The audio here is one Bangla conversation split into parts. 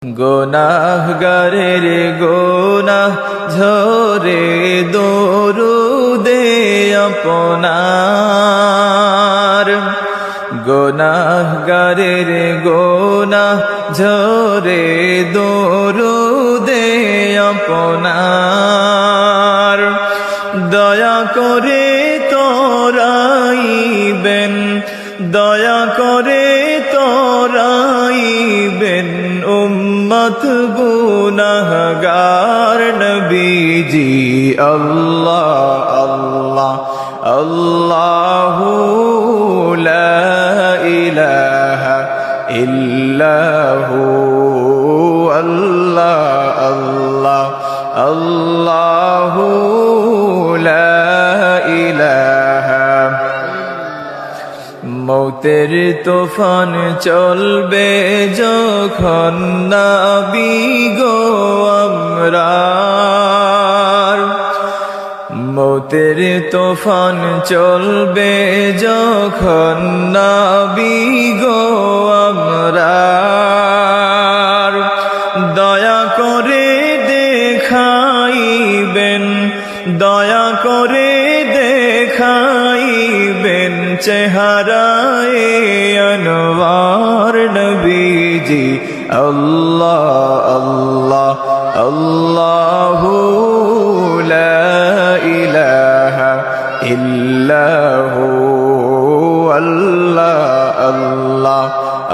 গুনাহগারের গুনাহ ঝরে দরুদে আপনার, গুনাহগারের গুনাহ ঝরে দরুদে আপনার। দয়া করে তোরাইবেন, দয়া করে তোরাইবেন উম্মত গুনাহগার নবীজি। আল্লাহ আল্লাহ আল্লাহু লা ইলাহা ইল্লাহু, আল্লাহ আল্লাহ আল্লাহু লা ইলাহা। মৌতের তুফান চলবে যখন নবী গো আমরার, মৌতের তুফান চলবে যখন নবী গো আমরার। দয়া করে দেখাইবেন, দয়া করে দেখাইবেন চেহারায়ে আনওয়ার নবীজি। আল্লাহ আল্লাহ আল্লাহু লা ইলাহা ইল্লাহু, আল্লাহ আল্লাহ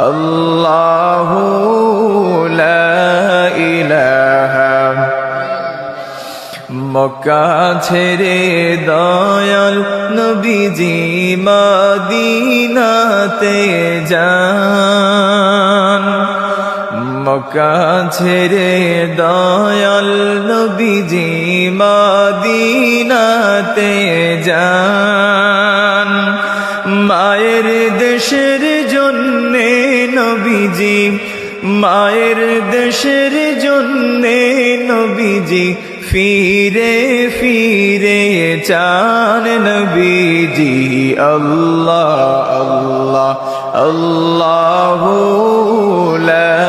আল্লাহু লা ইলাহা। মক্কা ছেড়ে দয়াল নবীজি মদিনাতে যান, মক্কা ছেড়ে দয়াল নবীজি মদিনাতে যান। মায়ের দেশের জন্যে নবীজি, মায়ের দেশের জন্যে নবীজি ফিরে ফিরে চান নবীজি। আল্লাহ আল্লাহ আল্লাহু লা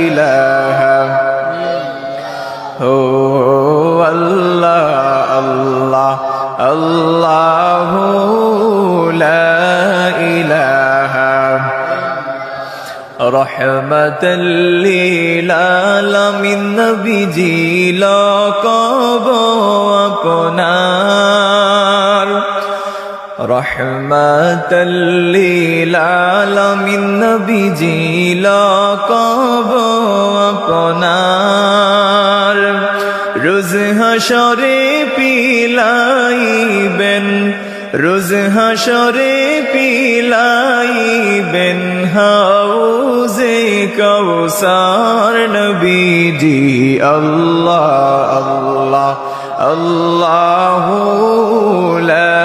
ইলাহা, ও আল্লাহ আল্লাহ আল্লাহু লা ইলাহা। রহমাতাল লিল আলামিন নবীজি লকব আপনার, রহমাতাল লিল আলামিন নবীজি লকব আপনার। রোজ হাশরে পিলাইবেন, রোজ হাশরে পিলাইবেন হাউজে কাউসার নবীজি। আল্লাহ আল্লাহ আল্লাহু লা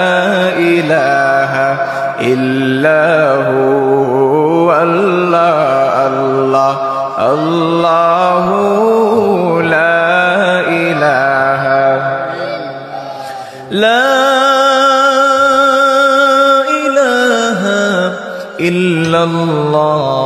ইলাহা ইল্লাহু, আল্লাহ আল্লাহ আল্লাহু লা ইলাহা। লা ইল্লাল্লাহ